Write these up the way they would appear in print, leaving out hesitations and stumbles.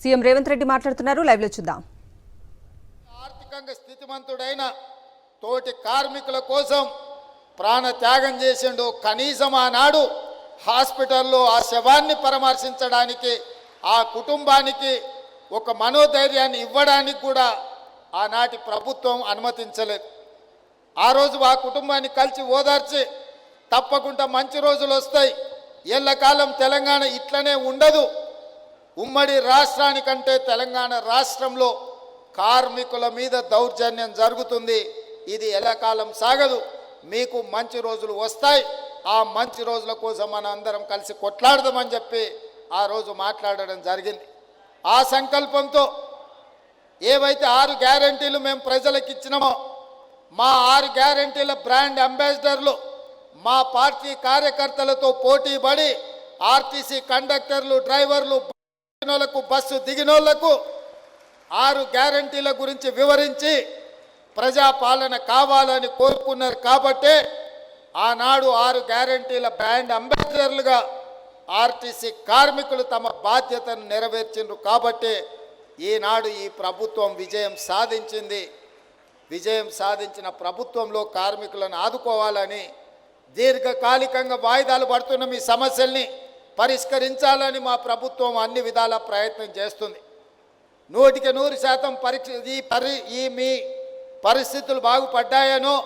CM Revanth Reddy మాట్లాడుతున్నారు, live లో చూద్దాం. ఆర్థికంగా స్థితిమంతుడైన తోటి కార్మికుల కోసం ప్రాణ త్యాగం చేసిండు. కనీసం ఆనాడు హాస్పిటల్లో ఆ శవాన్ని పరామర్శించడానికి ఆ కుటుంబానికి ఒక మనోధైర్యాన్ని ఇవ్వడానికి కూడా ఆనాటి ప్రభుత్వం అనుమతించలేదు. ఆ రోజు ఆ కుటుంబాన్ని కలిసి ఓదార్చి తప్పకుండా మంచి రోజులు వస్తాయి, ఎల్లకాలం తెలంగాణ ఇట్లనే ఉండదు, ఉమ్మడి రాష్ట్రానికంటే తెలంగాణ రాష్ట్రంలో కార్మికుల మీద దౌర్జన్యం జరుగుతుంది, ఇది ఎల్లకాలం సాగదు, మీకు మంచి రోజులు వస్తాయి, ఆ మంచి రోజుల కోసం మనం అందరం కలిసి కొట్లాడదామని చెప్పి ఆ రోజు మాట్లాడడం జరిగింది. ఆ సంకల్పంతో ఏవైతే 6 గ్యారెంటీలు మేము ప్రజలకు ఇచ్చినామో మా 6 గ్యారెంటీల బ్రాండ్ అంబాసిడర్లు మా పార్టీ కార్యకర్తలతో పోటీ పడి ఆర్టీసీ కండక్టర్లు, డ్రైవర్లు, బస్సు దిగినోళ్లకు 6 గ్యారెంటీల గురించి వివరించి ప్రజాపాలన కావాలని కోరుకున్నారు. కాబట్టే ఆనాడు 6 గ్యారెంటీల బ్రాండ్ అంబాసిడర్లుగా ఆర్టీసీ కార్మికులు తమ బాధ్యతను నెరవేర్చిండ్రు. కాబట్టి ఈనాడు ఈ ప్రభుత్వం విజయం సాధించింది. విజయం సాధించిన ప్రభుత్వంలో కార్మికులను ఆదుకోవాలని, దీర్ఘకాలికంగా వాయిదాలు పడుతున్న మీ సమస్యల్ని పరిష్కరించాలని మా ప్రభుత్వం అన్ని విధాల ప్రయత్నం చేస్తుంది. 100% ఈ మీ పరిస్థితులు బాగుపడ్డాయనో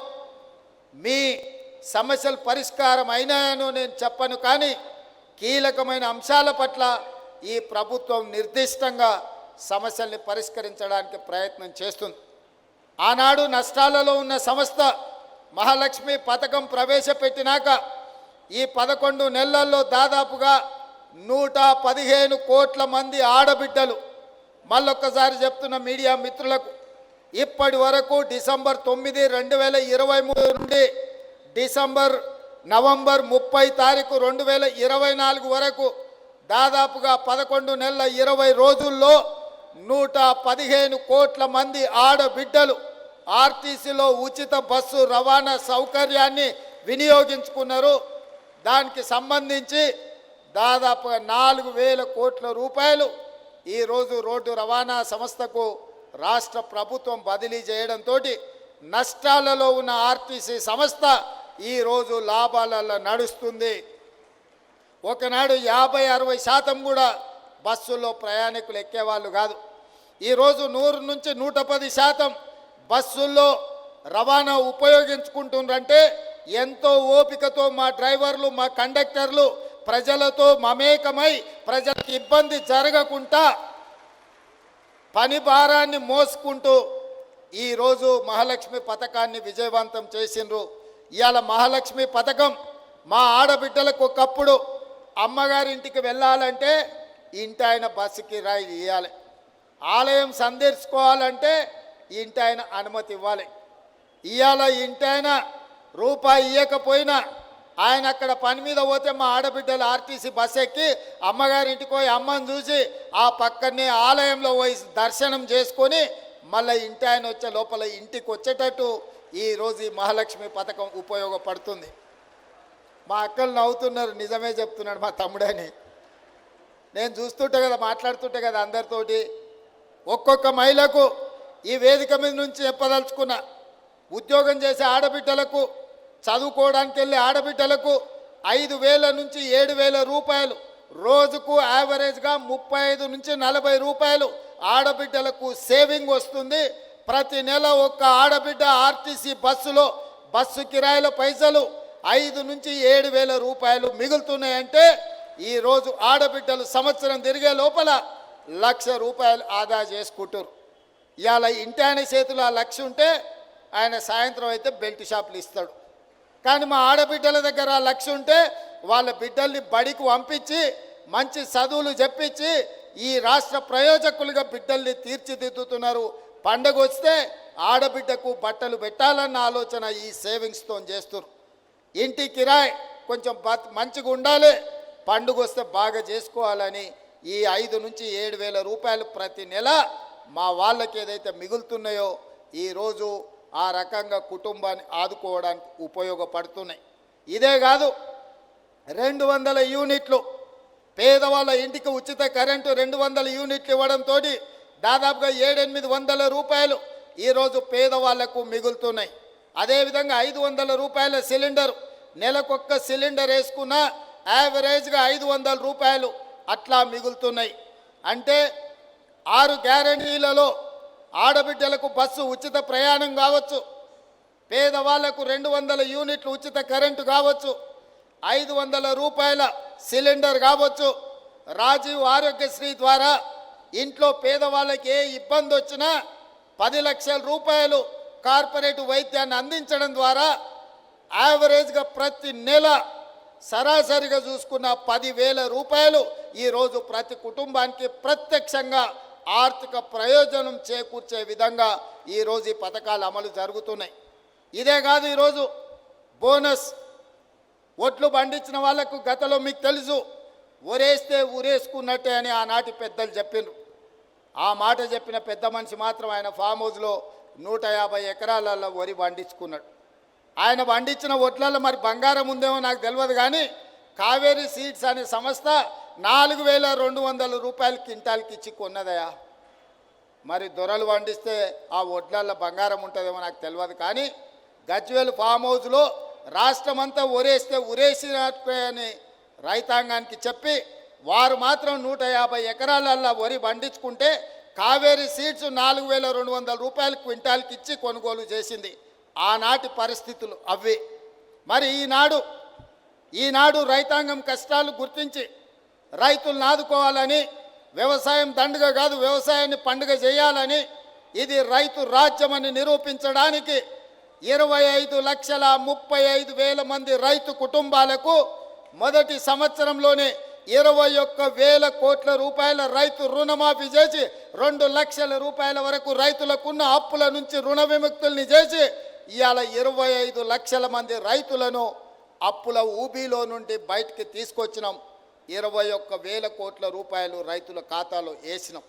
మీ సమస్యలు పరిష్కారం అయినాయనో నేను చెప్పను, కానీ కీలకమైన అంశాల పట్ల ఈ ప్రభుత్వం నిర్దిష్టంగా సమస్యల్ని పరిష్కరించడానికి ప్రయత్నం చేస్తుంది. ఆనాడు నష్టాలలో ఉన్న సంస్థ మహాలక్ష్మి పథకం ప్రవేశపెట్టినాక ఈ 11 నెలల్లో దాదాపుగా 115 కోట్ల మంది ఆడబిడ్డలు, మళ్ళొక్కసారి చెప్తున్న మీడియా మిత్రులకు, ఇప్పటి వరకు డిసెంబర్ 9, 2023 నుండి నవంబర్ 30 తారీఖు 2024 వరకు దాదాపుగా 11 నెలల 20 రోజుల్లో 115 కోట్ల మంది ఆడబిడ్డలు ఆర్టీసీలో ఉచిత బస్సు రవాణా సౌకర్యాన్ని వినియోగించుకున్నారు. దానికి సంబంధించి దాదాపుగా 4,000 కోట్ల రూపాయలు ఈరోజు రోడ్డు రవాణా సంస్థకు రాష్ట్ర ప్రభుత్వం బదిలీ చేయడంతో నష్టాలలో ఉన్న ఆర్టీసీ సంస్థ ఈరోజు లాభాలలో నడుస్తుంది. ఒకనాడు 50-60% కూడా బస్సుల్లో ప్రయాణికులు ఎక్కేవాళ్ళు కాదు. ఈరోజు 100 నుంచి 110% బస్సుల్లో రవాణా ఉపయోగించుకుంటుండ్రంటే ఎంతో ఓపికతో మా డ్రైవర్లు, మా కండక్టర్లు ప్రజలతో మమేకమై ప్రజలకు ఇబ్బంది జరగకుండా పని భారాన్ని మోసుకుంటూ ఈరోజు మహాలక్ష్మి పథకాన్ని విజయవంతం చేసిండ్రు. ఇవాళ మహాలక్ష్మి పథకం మా ఆడబిడ్డలకు ఒకప్పుడు అమ్మగారింటికి వెళ్ళాలంటే ఇంటి ఆయన బస్సు కిరాయి ఇవ్వాలి, ఆలయం సందర్శించుకోవాలంటే ఇంటి ఆయన అనుమతి ఇవ్వాలి. ఇవాళ ఇంటి ఆయన రూపాయి ఇవ్వకపోయినా ఆయన అక్కడ పని మీద పోతే మా ఆడబిడ్డలు ఆర్టీసీ బస్ ఎక్కి అమ్మగారింటికి పోయి అమ్మని చూసి ఆ పక్కనే ఆలయంలో పోయి దర్శనం చేసుకొని మళ్ళీ ఇంటి ఆయన వచ్చే లోపల ఇంటికి వచ్చేటట్టు ఈరోజు ఈ మహాలక్ష్మి పథకం ఉపయోగపడుతుంది. మా అక్కలు నవ్వుతున్నారు, నిజమే చెప్తున్నాడు మా తమ్ముడని. నేను చూస్తుంటే కదా, మాట్లాడుతుంటే కదా అందరితోటి, ఒక్కొక్క మహిళకు ఈ వేదిక మీద నుంచి చెప్పదలుచుకున్న, ఉద్యోగం చేసే ఆడబిడ్డలకు, చదువుకోవడానికి వెళ్ళే ఆడబిడ్డలకు 5,000 నుంచి 7,000 రూపాయలు రోజుకు యావరేజ్గా 35 నుంచి 40 రూపాయలు ఆడబిడ్డలకు సేవింగ్ వస్తుంది. ప్రతి నెల ఒక్క ఆడబిడ్డ ఆర్టీసీ బస్సులో బస్సు కిరాయిల పైసలు 5 నుంచి 7,000 రూపాయలు మిగులుతున్నాయంటే ఈరోజు ఆడబిడ్డలు సంవత్సరం తిరిగే లోపల 1,00,000 రూపాయలు ఆదా చేసుకుంటారు. ఇవాళ ఇంటి ఆయన చేతిలో ఆ 1,00,000 ఉంటే ఆయన సాయంత్రం అయితే బెల్ట్ షాపులు ఇస్తాడు. కానీ మా ఆడబిడ్డల దగ్గర ఆ 1,00,000 ఉంటే వాళ్ళ బిడ్డల్ని బడికి పంపించి మంచి చదువులు చెప్పించి ఈ రాష్ట్ర ప్రయోజకులుగా బిడ్డల్ని తీర్చిదిద్దుతున్నారు. పండగ వస్తే ఆడబిడ్డకు బట్టలు పెట్టాలన్న ఆలోచన ఈ సేవింగ్స్తో చేస్తున్నారు. ఇంటి కిరాయి కొంచెం మంచిగా ఉండాలి, పండుగ వస్తే బాగా చేసుకోవాలని ఈ 5 నుంచి 7,000 రూపాయలు ప్రతి నెల మా వాళ్ళకి ఏదైతే మిగులుతున్నాయో ఈరోజు ఆ రకంగా కుటుంబాన్ని ఆదుకోవడానికి ఉపయోగపడుతున్నాయి. ఇదే కాదు, 200 యూనిట్లు పేదవాళ్ళ ఇంటికి ఉచిత కరెంటు 200 యూనిట్లు ఇవ్వడంతో దాదాపుగా 700-800 రూపాయలు ఈరోజు పేదవాళ్లకు మిగులుతున్నాయి. అదేవిధంగా 500 రూపాయల సిలిండర్, నెలకొక్క సిలిండర్ వేసుకున్న యావరేజ్గా 500 రూపాయలు అట్లా మిగులుతున్నాయి. అంటే 6 గ్యారంటీలలో ఆడబిడ్డలకు బస్సు ఉచిత ప్రయాణం కావచ్చు, పేదవాళ్లకు 200 యూనిట్లు ఉచిత కరెంటు కావచ్చు, 500 రూపాయల సిలిండర్ కావచ్చు, రాజీవ్ ఆరోగ్యశ్రీ ద్వారా ఇంట్లో పేదవాళ్ళకి ఏ ఇబ్బంది వచ్చినా 10 లక్షల రూపాయలు కార్పొరేట్ వైద్యాన్ని అందించడం ద్వారా యావరేజ్గా ప్రతి నెల సరాసరిగా చూసుకున్న 10,000 రూపాయలు ఈరోజు ప్రతి కుటుంబానికి ప్రత్యక్షంగా ఆర్థిక ప్రయోజనం చేకూర్చే విధంగా ఈరోజు ఈ పథకాలు అమలు జరుగుతున్నాయి. ఇదే కాదు, ఈరోజు బోనస్ ఒట్లు పండించిన వాళ్లకు గతంలో మీకు తెలుసు ఊరేస్తే ఊరేసుకున్నట్టే అని ఆనాటి పెద్దలు చెప్పిండ్రు. ఆ మాట చెప్పిన పెద్ద మనిషి మాత్రం ఆయన ఫామ్ హౌస్లో 150 ఎకరాలలో వరి పండించుకున్నాడు. ఆయన పండించిన ఒట్లలో మరి బంగారం ఉందేమో నాకు తెలియదు, కానీ కావేరీ సీడ్స్ అనే సంస్థ 4,200 రూపాయలు క్వింటాల్కి ఇచ్చి కొన్నదయా. మరి దొరలు పండిస్తే ఆ ఒడ్లల్లో బంగారం ఉంటుందేమో నాకు తెలియదు, కానీ గజ్వేల్ ఫామ్ హౌస్లో రాష్ట్రమంతా ఊరేస్తే ఊరేసినట్టే అని రైతాంగానికి చెప్పి వారు మాత్రం 150 ఎకరాలల్లో వరి పండించుకుంటే కావేరీ సీడ్స్ 4,200 రూపాయలు క్వింటాల్కి ఇచ్చి కొనుగోలు చేసింది. ఆనాటి పరిస్థితులు అవి. మరి ఈనాడు రైతాంగం కష్టాలు గుర్తించి రైతులను ఆదుకోవాలని, వ్యవసాయం దండుగ కాదు వ్యవసాయాన్ని పండుగ చేయాలని, ఇది రైతు రాజ్యమని నిరూపించడానికి 25,35,000 మంది రైతు కుటుంబాలకు మొదటి సంవత్సరంలోనే 21,000 కోట్ల రూపాయల రైతు రుణమాఫీ చేసి 2 లక్షల రూపాయల వరకు రైతులకున్న అప్పుల నుంచి రుణ విముక్తుల్ని చేసి ఇవాళ 25 లక్షల మంది రైతులను అప్పుల ఊబిలో నుండి బయటికి తీసుకొచ్చినాం. 21,000 కోట్ల రూపాయలు రైతుల ఖాతాలో వేసినాం.